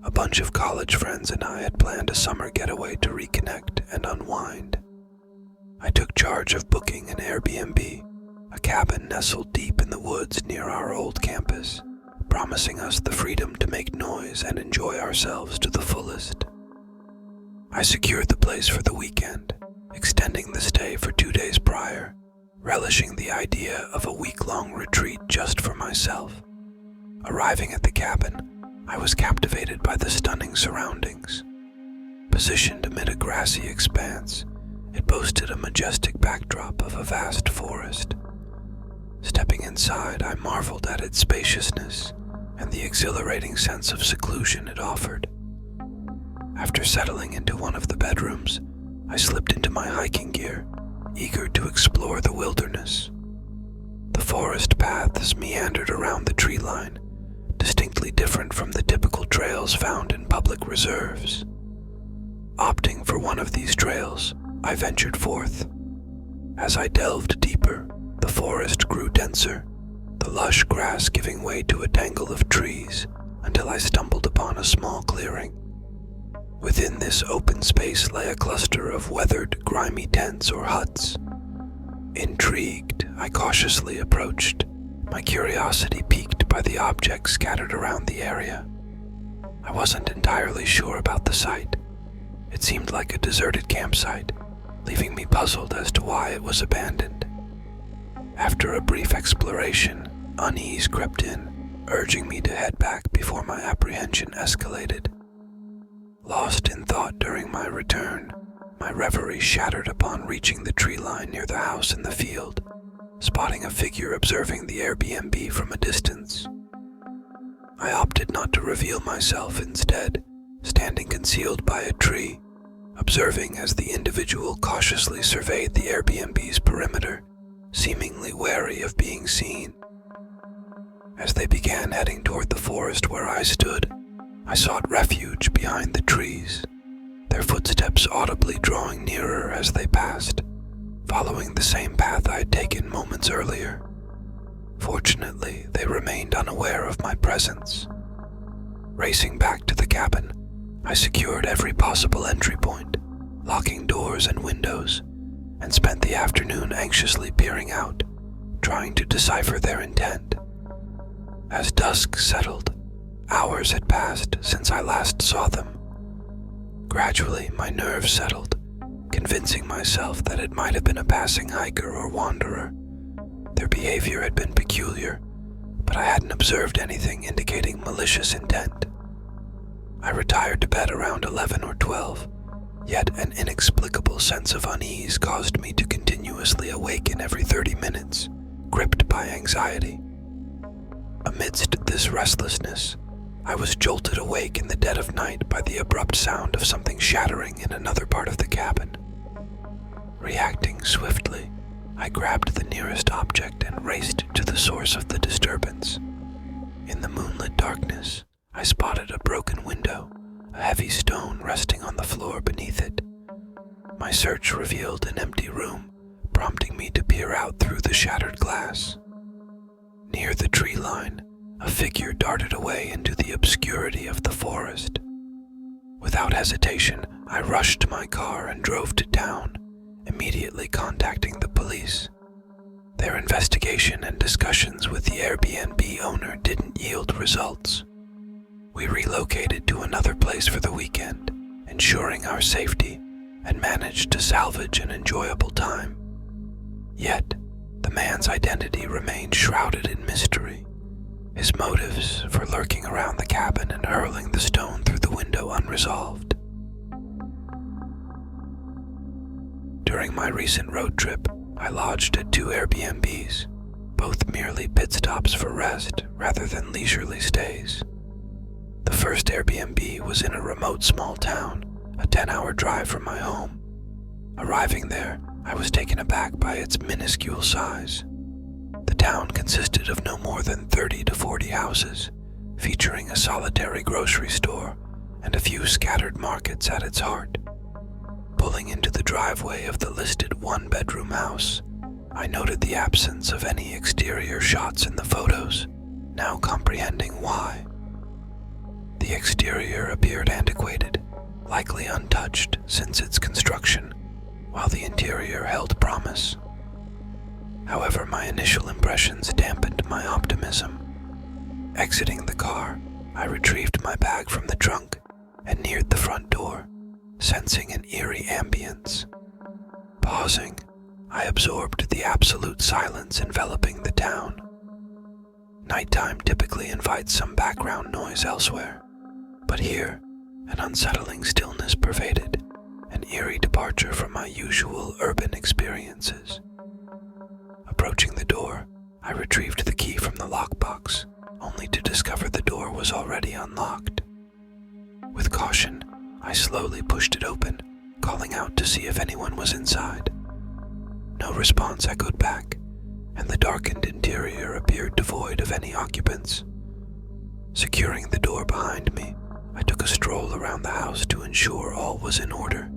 a bunch of college friends and I had planned a summer getaway to reconnect and unwind. I took charge of booking an Airbnb, a cabin nestled deep in the woods near our old campus, promising us the freedom to make noise and enjoy ourselves to the fullest. I secured the place for the weekend, extending the stay for 2 days prior, relishing the idea of a week-long retreat just for myself. Arriving at the cabin, I was captivated by the stunning surroundings. Positioned amid a grassy expanse, it boasted a majestic backdrop of a vast forest. Stepping inside, I marveled at its spaciousness and the exhilarating sense of seclusion it offered. After settling into one of the bedrooms, I slipped into my hiking gear, eager to explore the wilderness. The forest paths meandered around the tree line, distinctly different from the typical trails found in public reserves. Opting for one of these trails, I ventured forth. As I delved deeper, the forest grew denser, the lush grass giving way to a tangle of trees until I stumbled upon a small clearing. Within this open space lay a cluster of weathered, grimy tents or huts. Intrigued, I cautiously approached, my curiosity piqued by the objects scattered around the area. I wasn't entirely sure about the site. It seemed like a deserted campsite, leaving me puzzled as to why it was abandoned. After a brief exploration, unease crept in, urging me to head back before my apprehension escalated. Lost in thought during my return, my reverie shattered upon reaching the tree line near the house in the field, spotting a figure observing the Airbnb from a distance. I opted not to reveal myself, instead, standing concealed by a tree, observing as the individual cautiously surveyed the Airbnb's perimeter, seemingly wary of being seen. As they began heading toward the forest where I stood, I sought refuge behind the trees, their footsteps audibly drawing nearer as they passed, following the same path I had taken moments earlier. Fortunately, they remained unaware of my presence. Racing back to the cabin, I secured every possible entry point, locking doors and windows, and spent the afternoon anxiously peering out, trying to decipher their intent. As dusk settled, hours had passed since I last saw them. Gradually, my nerves settled, convincing myself that it might have been a passing hiker or wanderer. Their behavior had been peculiar, but I hadn't observed anything indicating malicious intent. I retired to bed around 11 or 12, yet an inexplicable sense of unease caused me to continuously awaken every 30 minutes, gripped by anxiety. Amidst this restlessness, I was jolted awake in the dead of night by the abrupt sound of something shattering in another part of the cabin. Reacting swiftly, I grabbed the nearest object and raced to the source of the disturbance. In the moonlit darkness, I spotted a broken window, a heavy stone resting on the floor beneath it. My search revealed an empty room, prompting me to peer out through the shattered glass. Near the tree line, a figure darted away into the obscurity of the forest. Without hesitation, I rushed to my car and drove to town, immediately contacting the police. Their investigation and discussions with the Airbnb owner didn't yield results. We relocated to another place for the weekend, ensuring our safety, and managed to salvage an enjoyable time. Yet, the man's identity remained shrouded in mystery, his motives for lurking around the cabin and hurling the stone through the window unresolved. During my recent road trip, I lodged at 2 Airbnbs, both merely pit stops for rest rather than leisurely stays. The first Airbnb was in a remote small town, a 10-hour drive from my home. Arriving there, I was taken aback by its minuscule size. The town consisted of no more than 30 to 40 houses, featuring a solitary grocery store and a few scattered markets at its heart. Pulling into the driveway of the listed one-bedroom house, I noted the absence of any exterior shots in the photos, now comprehending why. The The exterior appeared antiquated, likely untouched since its construction, while the interior held promise. However, my initial impressions dampened my optimism. Exiting the car, I retrieved my bag from the trunk and neared the front door, sensing an eerie ambience. Pausing, I absorbed the absolute silence enveloping the town. Nighttime typically invites some background noise elsewhere, but here, an unsettling stillness pervaded, an eerie departure from my usual urban experiences. Approaching the door, I retrieved the key from the lockbox, only to discover the door was already unlocked. With caution, I slowly pushed it open, calling out to see if anyone was inside. No response echoed back, and the darkened interior appeared devoid of any occupants. Securing the door behind me, I took a stroll around the house to ensure all was in order.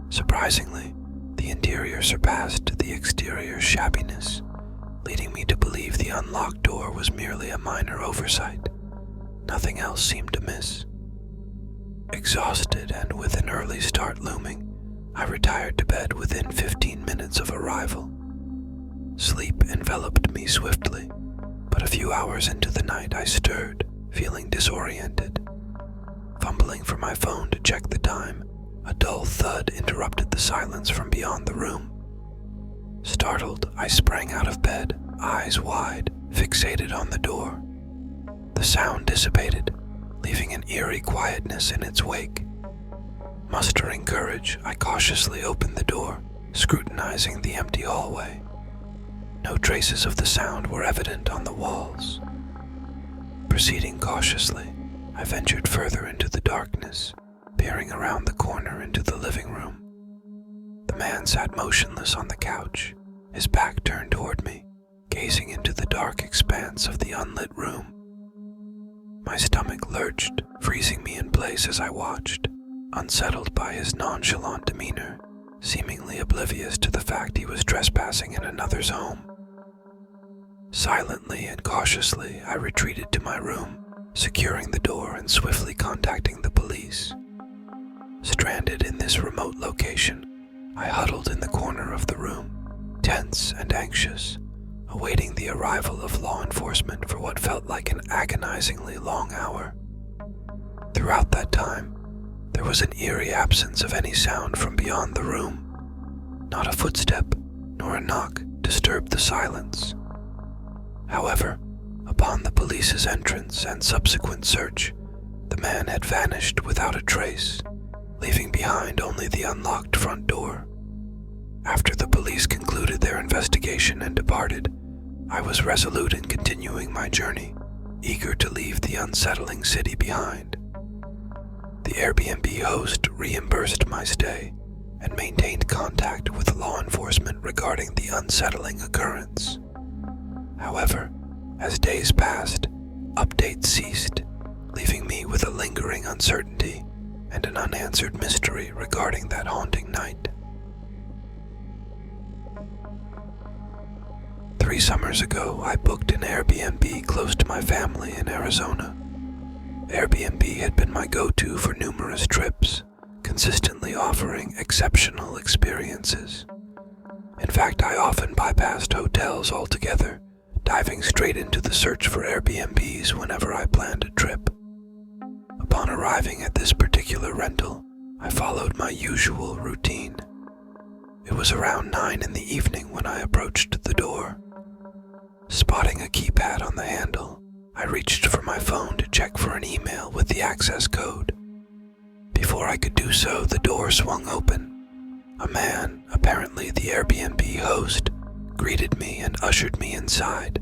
Surprisingly, the interior surpassed the exterior shabbiness, leading me to believe the unlocked door was merely a minor oversight. Nothing else seemed amiss. Exhausted and with an early start looming, I retired to bed within 15 minutes of arrival. Sleep enveloped me swiftly, but a few hours into the night I stirred, feeling disoriented. Fumbling for my phone to check the time, a dull thud interrupted the silence from beyond the room. Startled, I sprang out of bed, eyes wide, fixated on the door. The sound dissipated, leaving an eerie quietness in its wake. Mustering courage, I cautiously opened the door, scrutinizing the empty hallway. No traces of the sound were evident on the walls. Proceeding cautiously, I ventured further into the darkness, peering around the corner into the living room. The man sat motionless on the couch, his back turned toward me, gazing into the dark expanse of the unlit room. My stomach lurched, freezing me in place as I watched, unsettled by his nonchalant demeanor, seemingly oblivious to the fact he was trespassing in another's home. Silently and cautiously, I retreated to my room, securing the door and swiftly contacting the police. Stranded in this remote location, I huddled in the corner of the room, tense and anxious, awaiting the arrival of law enforcement for what felt like an agonizingly long hour. Throughout that time, there was an eerie absence of any sound from beyond the room. Not a footstep, nor a knock disturbed the silence. However, upon the police's entrance and subsequent search, the man had vanished without a trace, leaving behind only the unlocked front door. After the police concluded their investigation and departed, I was resolute in continuing my journey, eager to leave the unsettling city behind. The Airbnb host reimbursed my stay and maintained contact with law enforcement regarding the unsettling occurrence. However, as days passed, updates ceased, leaving me with a lingering uncertainty and an unanswered mystery regarding that haunting night. 3 summers ago, I booked an Airbnb close to my family in Arizona. Airbnb had been my go-to for numerous trips, consistently offering exceptional experiences. In fact, I often bypassed hotels altogether, diving straight into the search for Airbnbs whenever I planned a trip. Upon arriving at this particular rental, I followed my usual routine. It was around 9 in the evening when I approached the door. Spotting a keypad on the handle, I reached for my phone to check for an email with the access code. Before I could do so, the door swung open. A man, apparently the Airbnb host, greeted me and ushered me inside.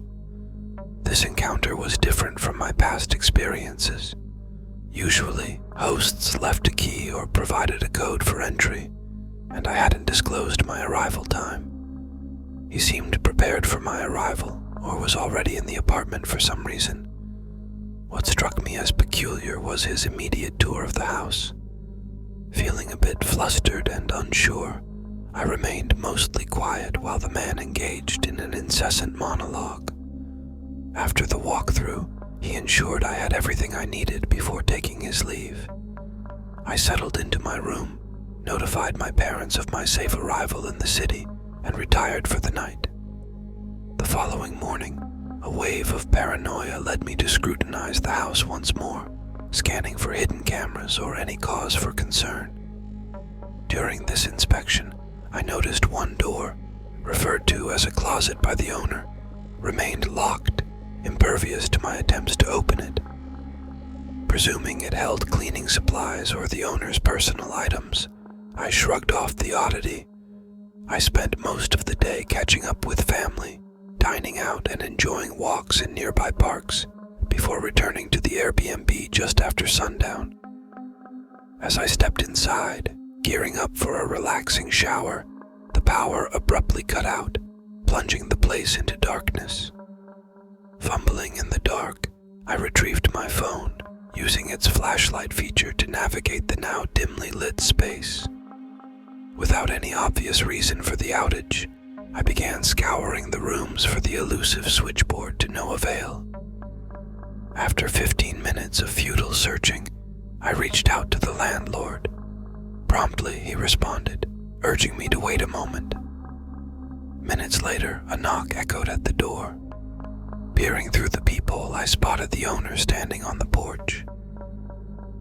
This encounter was different from my past experiences. Usually, hosts left a key or provided a code for entry, and I hadn't disclosed my arrival time. He seemed prepared for my arrival, or was already in the apartment for some reason. What struck me as peculiar was his immediate tour of the house. Feeling a bit flustered and unsure, I remained mostly quiet while the man engaged in an incessant monologue. After the walkthrough, He ensured I had everything I needed before taking his leave. I settled into my room, notified my parents of my safe arrival in the city, and retired for the night. The following morning, a wave of paranoia led me to scrutinize the house once more, scanning for hidden cameras or any cause for concern. During this inspection, I noticed one door, referred to as a closet by the owner, remained locked, impervious to my attempts to open it. Presuming it held cleaning supplies or the owner's personal items, I shrugged off the oddity. I spent most of the day catching up with family, dining out and enjoying walks in nearby parks, before returning to the Airbnb just after sundown. As I stepped inside, gearing up for a relaxing shower, the power abruptly cut out, plunging the place into darkness. Fumbling in the dark, I retrieved my phone, using its flashlight feature to navigate the now dimly lit space. Without any obvious reason for the outage, I began scouring the rooms for the elusive switchboard to no avail. After 15 minutes of futile searching, I reached out to the landlord. Promptly, he responded, urging me to wait a moment. Minutes later, a knock echoed at the door. Peering through the peephole, I spotted the owner standing on the porch.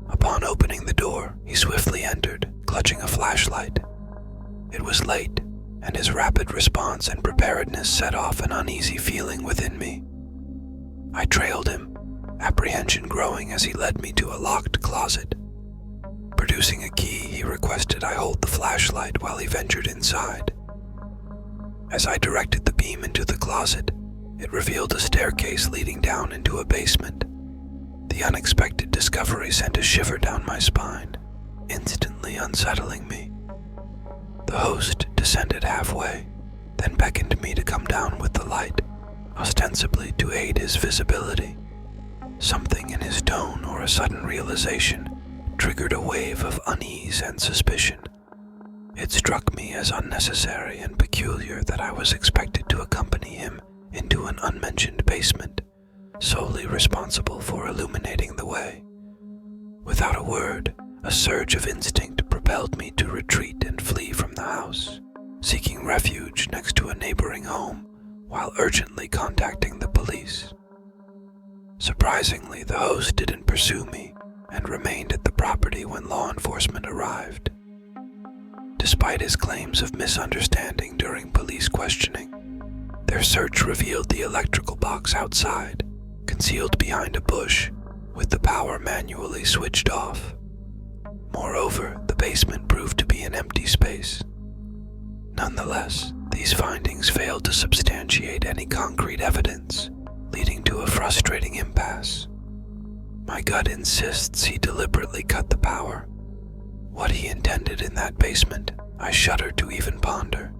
Upon opening the door, he swiftly entered, clutching a flashlight. It was late, and his rapid response and preparedness set off an uneasy feeling within me. I trailed him, apprehension growing as he led me to a locked closet. Producing a key, he requested I hold the flashlight while he ventured inside. As I directed the beam into the closet, it revealed a staircase leading down into a basement. The unexpected discovery sent a shiver down my spine, instantly unsettling me. The host descended halfway, then beckoned me to come down with the light, ostensibly to aid his visibility. Something in his tone or a sudden realization triggered a wave of unease and suspicion. It struck me as unnecessary and peculiar that I was expected to accompany him into an unmentioned basement, solely responsible for illuminating the way. Without a word, a surge of instinct propelled me to retreat and flee from the house, seeking refuge next to a neighboring home while urgently contacting the police. Surprisingly, the host didn't pursue me and remained at the property when law enforcement arrived. Despite his claims of misunderstanding during police questioning, their search revealed the electrical box outside, concealed behind a bush, with the power manually switched off. Moreover, the basement proved to be an empty space. Nonetheless, these findings failed to substantiate any concrete evidence, leading to a frustrating impasse. My gut insists he deliberately cut the power. What he intended in that basement, I shudder to even ponder.